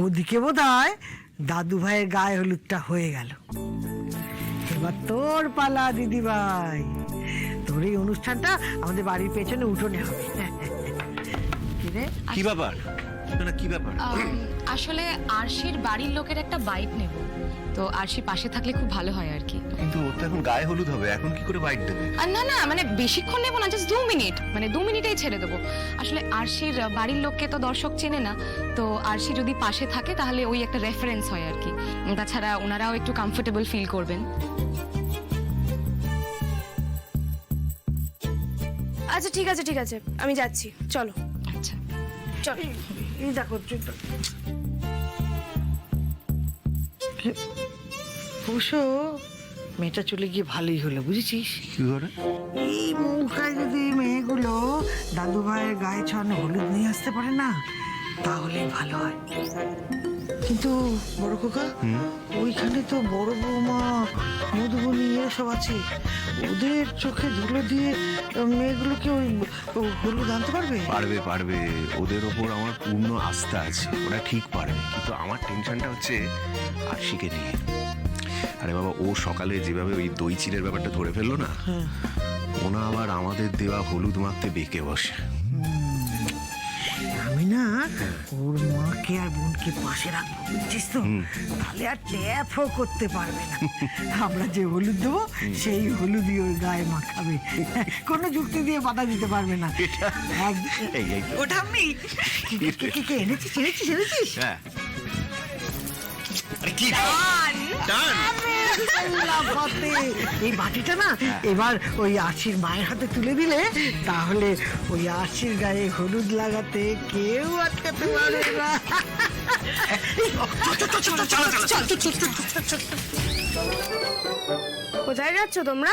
ওদিকে বোধ হয় দাদু ভাইয়ের গায়ে হলুদটা হয়ে গেল। এবার তোর পালা দিদি ভাই, তোর এই অনুষ্ঠানটা আমাদের বাড়ির পেছনে উঠোনে হবে। কি ব্যাপার? না কি ব্যাপার? আসলে আরশির বাড়ির লোকের একটা বাইক নেব, তো আরশি পাশে থাকলে খুব ভালো হয় আর কি। কিন্তু ওর তো এখন গায়ে হলুদ হবে, এখন কি করে বাইক দেবে? না না, মানে বেশিক্ষণ নেবো না, জাস্ট 2 মিনিট, মানে 2 মিনিটেই ছেড়ে দেবো। আসলে আরশির বাড়ির লোককে তো দর্শক চেনে না, তো আরশি যদি পাশে থাকে তাহলে ওই একটা রেফারেন্স হয় আর কি। তাছাড়া ওনারাও একটু কমফোর্টেবল ফিল করবেন। আচ্ছা ঠিক আছে ঠিক আছে, আমি যাচ্ছি, চলো। আচ্ছা চলো। এই দেখো অবশ্য মেয়েটা চলে গিয়ে ভালোই হলো, বুঝেছিস? কি করে? এই মুখায় যদি মেয়েগুলো দাদু ভাইয়ের গায়ে ছড়ানো হলুদ নিয়ে আসতে পারে না, তাহলেই ভালো হয়। কিন্তু বড় খোকা, ওইখানে তো বড় বৌমা, মধুবনী এরা সব আছে, ওদের চোখে ধুলো দিয়ে মেয়েগুলোকে ওই হলুদ আনতে পারবে? পারবে পারবে, ওদের ওপর আমার পূর্ণ আস্থা আছে, ওরা ঠিক পারবে। কিন্তু আমার টেনশনটা হচ্ছে আরশিকে নিয়ে। আরে বাবা, ও সকালে যেভাবে ওই দই চিড়ের ব্যাপারটা ধরে ফেললো না, ওনা আবার আমাদের দেওয়া হলুদ মাখতে বেঁকে বসে। আমি না ওর মাকে আর বোনকে পাশে রাখবো, বুঝছিস তো? তাহলে আর ট্যাপও করতে পারবে না। আমরা যে হলুদ দেবো সেই হলুদই ওর গায়ে মাখাবে, কোনো যুক্তি দিয়ে বাধা দিতে পারবে না। ওটা আমি এনেছিস এনেছিস এনেছিস। হ্যাঁ, আরে কি ডান। এই বাটিটা না এবার ওই আরশির মায়ের হাতে তুলে দিলে, তাহলে ওই আরশির গায়ে হলুদ লাগাতে কেউ আটকাতে পারবে না। কোথায় যাচ্ছ তোমরা?